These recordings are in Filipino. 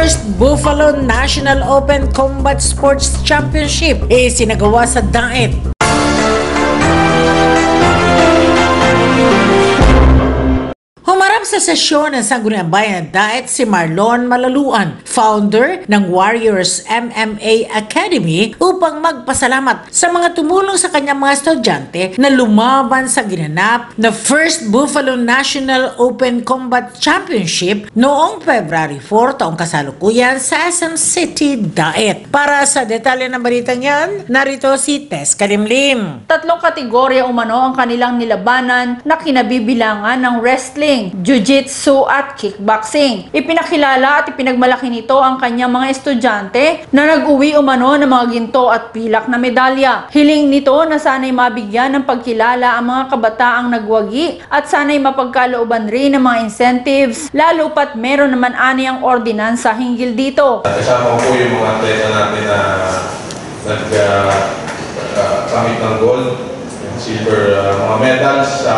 first Buffalo National Open Combat Sports Championship sinagawa sa Daet. Humarap sa sesyon ng Sangguniang Bayan ng Daet si Marlon Malaluan, founder ng Warriors MMA Academy, upang magpasalamat sa mga tumulong sa kanyang mga estudyante na lumaban sa ginanap na First Buffalo National Open Combat Championship noong February 4 taong kasalukuyan sa SM City, Daet. Para sa detalye ng balitang yan, narito si Tess Kalimlim. 3 kategorya umano ang kanilang nilabanan na kinabibilangan ng wrestling, jiu-jitsu at kickboxing. Ipinakilala at ipinagmalaki nito ang kanyang mga estudyante na nag-uwi umano ng mga ginto at pilak na medalya. Hiling nito na sana'y mabigyan ng pagkilala ang mga kabataang nagwagi at sana'y mapagkalooban rin ng mga incentives, lalo pat meron naman ani ang ordinansa hinggil dito. Kasama ko po yung mga atleta natin na nag-kamit ng gold, silver, mga medals sa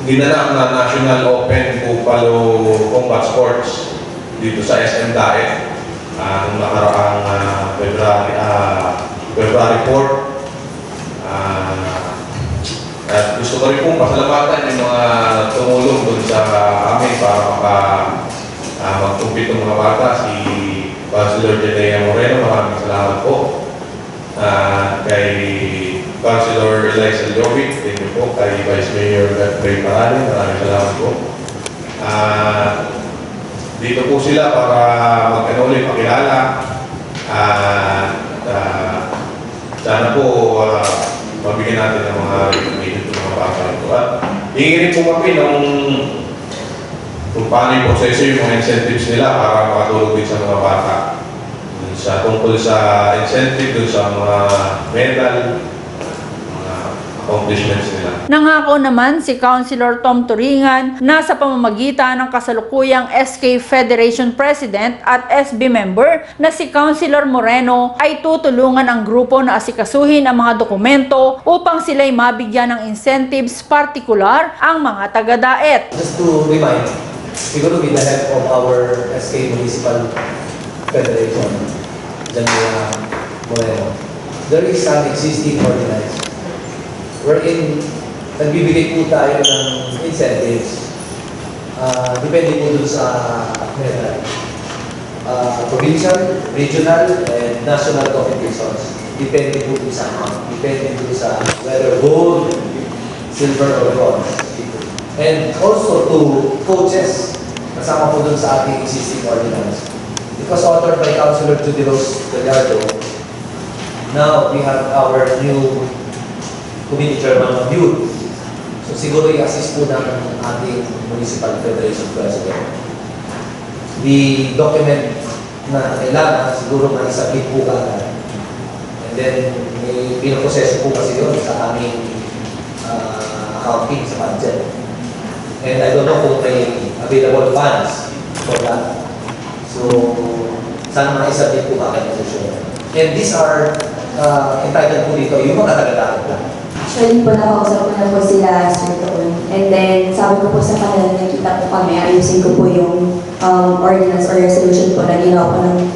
ginanap na National Open Buffalo Combat Sports dito sa SM Daet noong nakaraang February 4. At gusto ko rin pong pasalamatan yung mga tumulong doon sa amin para magkumpit ng mga bata. Si Councilor Jenea Moreno, maraming salamat po. Kay Councilor Eliza Jovic, thank you po. Kay Vice Mayor Ray Parali, maraming salamat po. Dito po sila para magkanuli pakilala. Sana po mabigyan natin ng mga recognition ng mga bata ito. At hingin rin po kami kung paano yung proseso yung mga incentives nila para makatulog din sa mga bata. Sa tungkol sa incentive, dun sa mga medal, accomplishments nila. Nangako naman si Councilor Tom Turingan na sa pamamagitan ng kasalukuyang SK Federation President at SB member na si Councilor Moreno ay tutulungan ang grupo na asikasuhin ang mga dokumento upang sila'y mabigyan ng incentives, partikular ang mga taga-Daet. Just to remind, siguro with the help of our SK Municipal Federation, Janela Moreno, there is an existing ordinance wherein nagbibigay po tayo ng incentives depende po dun sa medal. Provincial, regional, and national competitions. Depende po dun sa amount. Depende po sa whether gold, silver, or bronze. And also to coaches, kasama po dun sa ating existing ordinance. Because authored by Councilor Judy Rose Gallardo, now we have our new Committee Chairman of Youth. So siguro i-assist po ng ating Municipal Federation President. The document na kailangan, siguro maisabit po kagad. And then, may pinaproseso po kasi yun sa aming accounting sa budget. And I don't know kung may available funds for that. So, sana maisabit po kagad na sesyon. And these are entitled po dito, yung mga taga-dagat lang. Actually po, nakausap ko na po sila doon. And then, sabi ko po sa kanila, nakita po kami, ayusin ko po yung ordinance or resolution po na ginawa po ng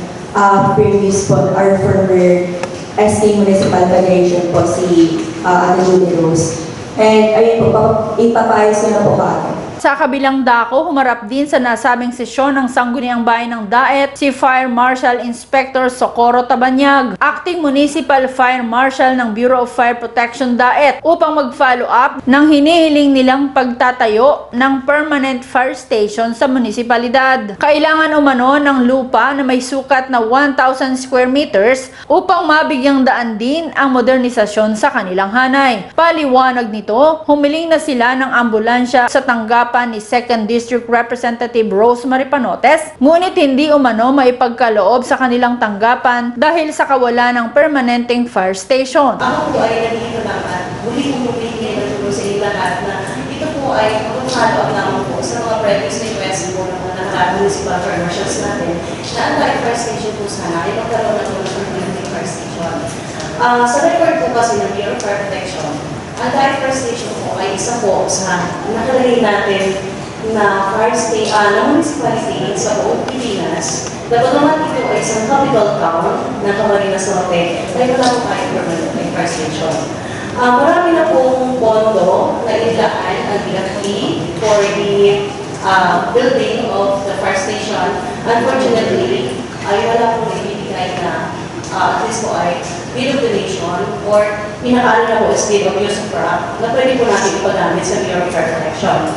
previous po, our former SK Municipal Federation po, si Ate Judy Rose. And ayun po, ipapaayos ko na po kami. Sa kabilang dako, humarap din sa nasabing sesyon ng Sangguniang Bayan ng Daet si Fire Marshal Inspector Socorro Tabanyag, Acting Municipal Fire Marshal ng Bureau of Fire Protection Daet, upang mag-follow up ng hinihiling nilang pagtatayo ng permanent fire station sa munisipalidad. Kailangan umano ng lupa na may sukat na 1,000 square meters upang mabigyang daan din ang modernisasyon sa kanilang hanay. Paliwanag nito, humiling na sila ng ambulansya sa tanggapan ni 2nd District Representative Rosemary Panotes, ngunit hindi umano maipagkaloob sa kanilang tanggapan dahil sa kawalan ng permanenteng fire station. Ako po ay nandito naman, muli kong pumili na tulong sa inyo lahat na ito po ay mag-follow up naman po sa mga previous request po ng mga municipal fire marshals natin na ang fire station po sana ay magkaroon ng permanenteng fire station. Sa record po kasi ng Bureau of Fire Protection, ang fire station po ay isa po sa nakalagay natin na municipality sa buong Pilipinas, na naman ito ay isang capital town ng Camarines Norte, ay wala po tayo permanent fire station. Marami na pong pondo na ilaan ang BFP for the building of the fire station. Unfortunately, ay wala pong ibibigay na at least po ay bill of donation or pinakaano na po is bill of use of product na pwede po natin ipagamit sa Bureau of Fire Protection.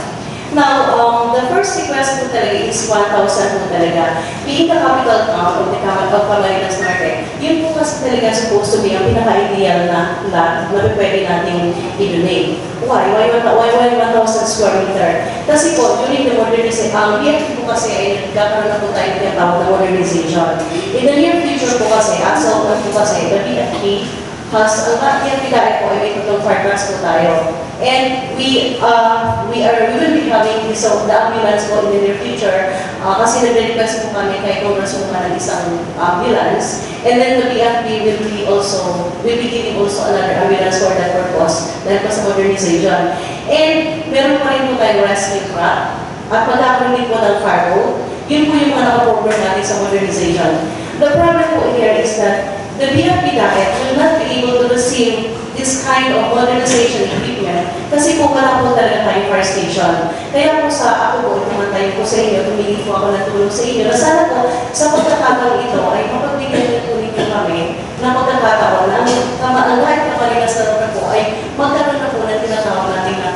Now, the first request po talaga is 1,000 po talaga. Being the capital town of the Camarines Norte, yun po kasi talaga supposed to be ang pinaka-ideal na land na pwede natin i-donate. Why 1,000 square meter? Kasi po, during the modernization, ang BFP po kasi ay nagkakaroon na po tayo tinatawag na modernization. In the near future po kasi, as of now po kasi, the BFP has, ang BFP dahil po ay may tutong fire trucks po tayo. And we will be having the ambulance po in the near future kasi nag-request po kami kay Congresswoman ng isang ambulance. And then the BFP will be giving also another ambulance for that purpose dahil po sa modernization. And meron pa rin po tayong rescue truck at magkakaroon din po ng fire road. Yun po yung mga nakaprogram natin sa modernization. The problem po here is that the BFP diet will not be able to receive this kind of modernization equipment kasi po wala po talaga tayong fire station. Kaya po sa ako po, tumatay po sa inyo, tumingin po ako ng tulong sa inyo, na sana po sa pagkakataon ito ay mapagbigyan niyo po ninyo kami na pagkakataon na ang lahat na Camarines Norte po ay magkaroon na po ng tinatawag natin na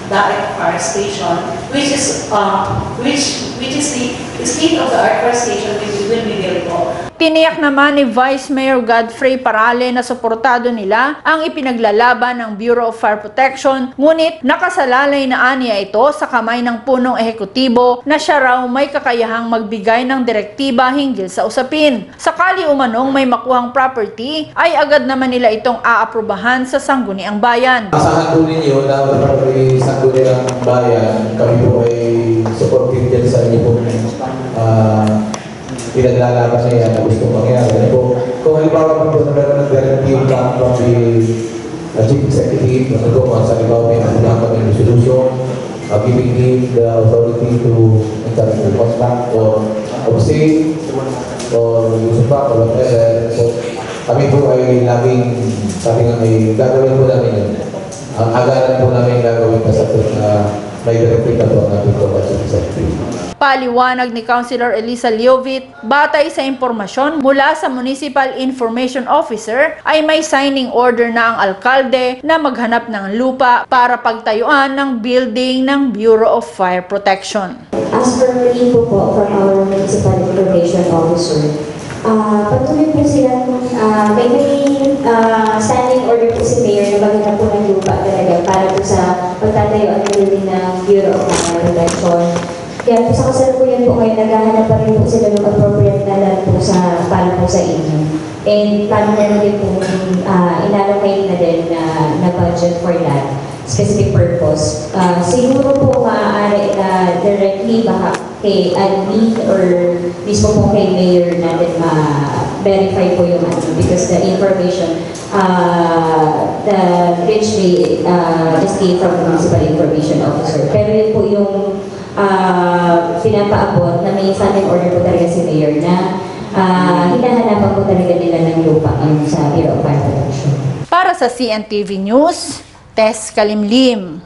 direct fire station, which is the state-of-the-art fire station which will be built po. Tiniyak naman ni Vice Mayor Godfrey Parale na suportado nila ang ipinaglalaban ng Bureau of Fire Protection, ngunit nakasalalay na aniya ito sa kamay ng punong ehekutibo na siya raw may kakayahang magbigay ng direktiba hinggil sa usapin. Sakali umanong may makuhang property, ay agad naman nila itong aaprubahan sa Sangguniang Bayan. Asahan po ninyo na kapag Sangguniang Bayan, kami po ay supportive din sa inyo po pinaglalaban niya na gusto mangyari. Kung halimbawa po na meron ng directive lang from the Chief Executive, kung halimbawa may nakulang kami resolution, giving him the authority to enter into contract or say or use of or whatever. So, kami po ay laging sabi nga ay gagawin po namin yun. Ang agaran po namin gagawin kasi may directive na po natin po sa Chief Executive. Paliwanag ni Councilor Elisa Liovit, batay sa impormasyon mula sa Municipal Information Officer ay may signing order na ang alkalde na maghanap ng lupa para pagtayuan ng building ng Bureau of Fire Protection. As per info po from our Municipal Information Officer, patuloy po sila, may standing order po si Mayor na maghanap po ng lupa talaga para po sa pagtatayuan ng building ng Bureau of Fire Protection. Kaya po sa kasalukuyan po ngayon, naghahanap pa rin po sila ng appropriate na land po para po sa inyo. And paano na rin po inallocate na din na budget for that specific purpose. Siguro po maaari na directly baka kay admin or mismo po kay Mayor natin ma-verify po yung because the information the which may just came from the Municipal Information Officer. Pero yun po yung pinapaabot na may standing order po talaga si Mayor na hinahanapan po talaga nila ng lupa sa Bureau of Fire Protection. Para sa CNTV News, Tess Kalimlim.